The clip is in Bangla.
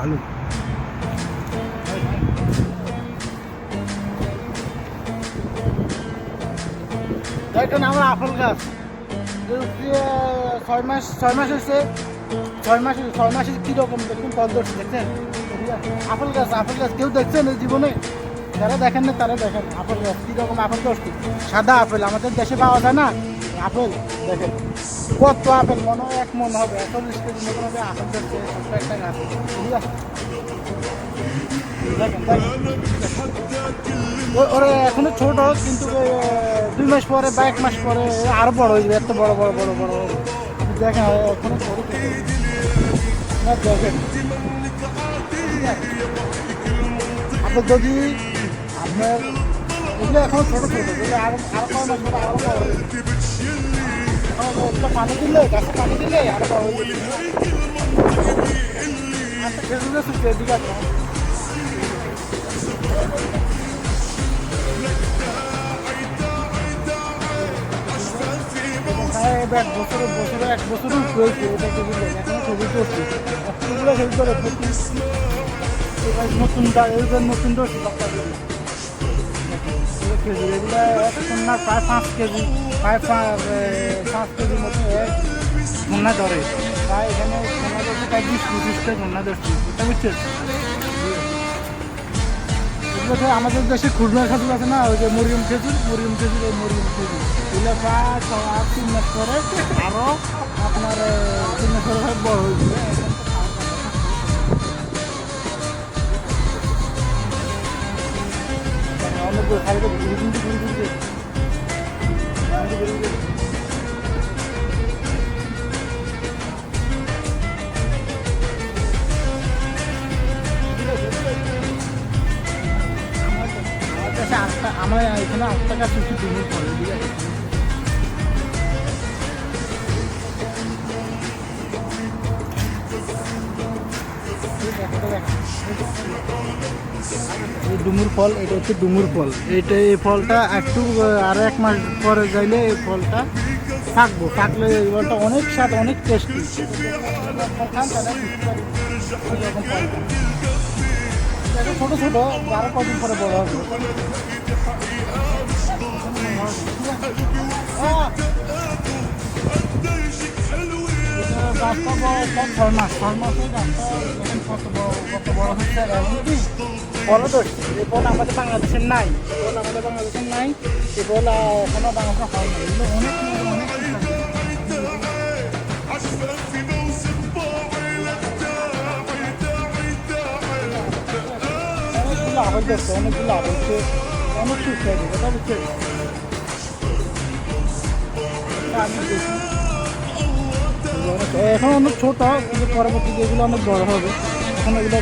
ভালো। দেখেন আমার আপেল গাছ 6 মাস হয়েছে। 6 মাসে কীরকম দেখুন ফল ধরছে দেখছেন। আপেল গাছ কেউ দেখছেন এই জীবনে? যারা দেখেন না তারা দেখেন আপেল গাছ কীরকম আপেল ধরছে। সাদা আপেল আমাদের দেশে পাওয়া যায় না আপেল। দেখেন কত আপেল, মনে হয় 1 মন হবে, 40 কেজি মতন হবে আপেল ধরছে ছোট্ট একটা গাছ। ঠিক আছে দেখেন ওরা এখনো ছোট, কিন্তু 2 মাস পরে বা 1 মাস পরে আরো বড় হয়ে যাবে, এত বড় বড় বড় বড় হবে। দেখেন এখনো ছোট ছোট না দেখেন। আপনার যদি আপনার এগুলো এখনো ছোট ছোট, এগুলো আরো আরো কয় মাস পরে আরো বড় হয়ে যাবে। পানি দিলে গাছে পানি দিলে আরো বড় হয়ে যাবে। আচ্ছা খেজুর গাছ এদিকে আছে। এক বছরের হয়েছে এটা খেজুর গাছ, এখনো খেজুর করছি এগুলো খেজুর করে নতুন নতুন ধরছি খেজুর। এগুলো সন্ন্যার প্রায় 5 কেজি, প্রায় 5 কেজির মতো সন্না ধরে। প্রায় এখানে সন্না ধরছে প্রায় 20-25টা সন্না ধরছি, বুঝতে পারছেন। এগুলো আমাদের দেশে খুচরা খেজুর আছে না, ওই যে মরিয়ম খেজুর এগুলো প্রায় 3 মাস পরে আরও আপনার 3 মাস পরে বড় হয়ে যাবে। অনেক খাইতে আমার এখানে 8 টাকা 50 ডুমুর পড়ে। ঠিক আছে এই ডুমুর ফল, এটা হচ্ছে ডুমুর ফল। এই ফলটা একটু আর 1 মাস পরে যাইলে এই ফলটা পাকলে এই ফলটা অনেক স্বাদ, অনেক টেস্টি। ছোট ছোট আরো কদিন পরে বড় হবে। গাছটা 6 মাস, 6 মাসে গাছটা কত বড় হচ্ছে। এমনকি ফলও ধরছে। এই ফল আমাদের বাংলাদেশের নাই, এই ফল এখনো বাংলাদেশে হয় না। এগুলো অনেক অনেক আপেল ধরছে, অনেকগুলো আপেলকে অনেক সুস্থ হয়েছে। কথা বুঝছে এখন অনেক ছোট, কিন্তু পরবর্তীতে এগুলো অনেক বড় হবে। এখন এগুলো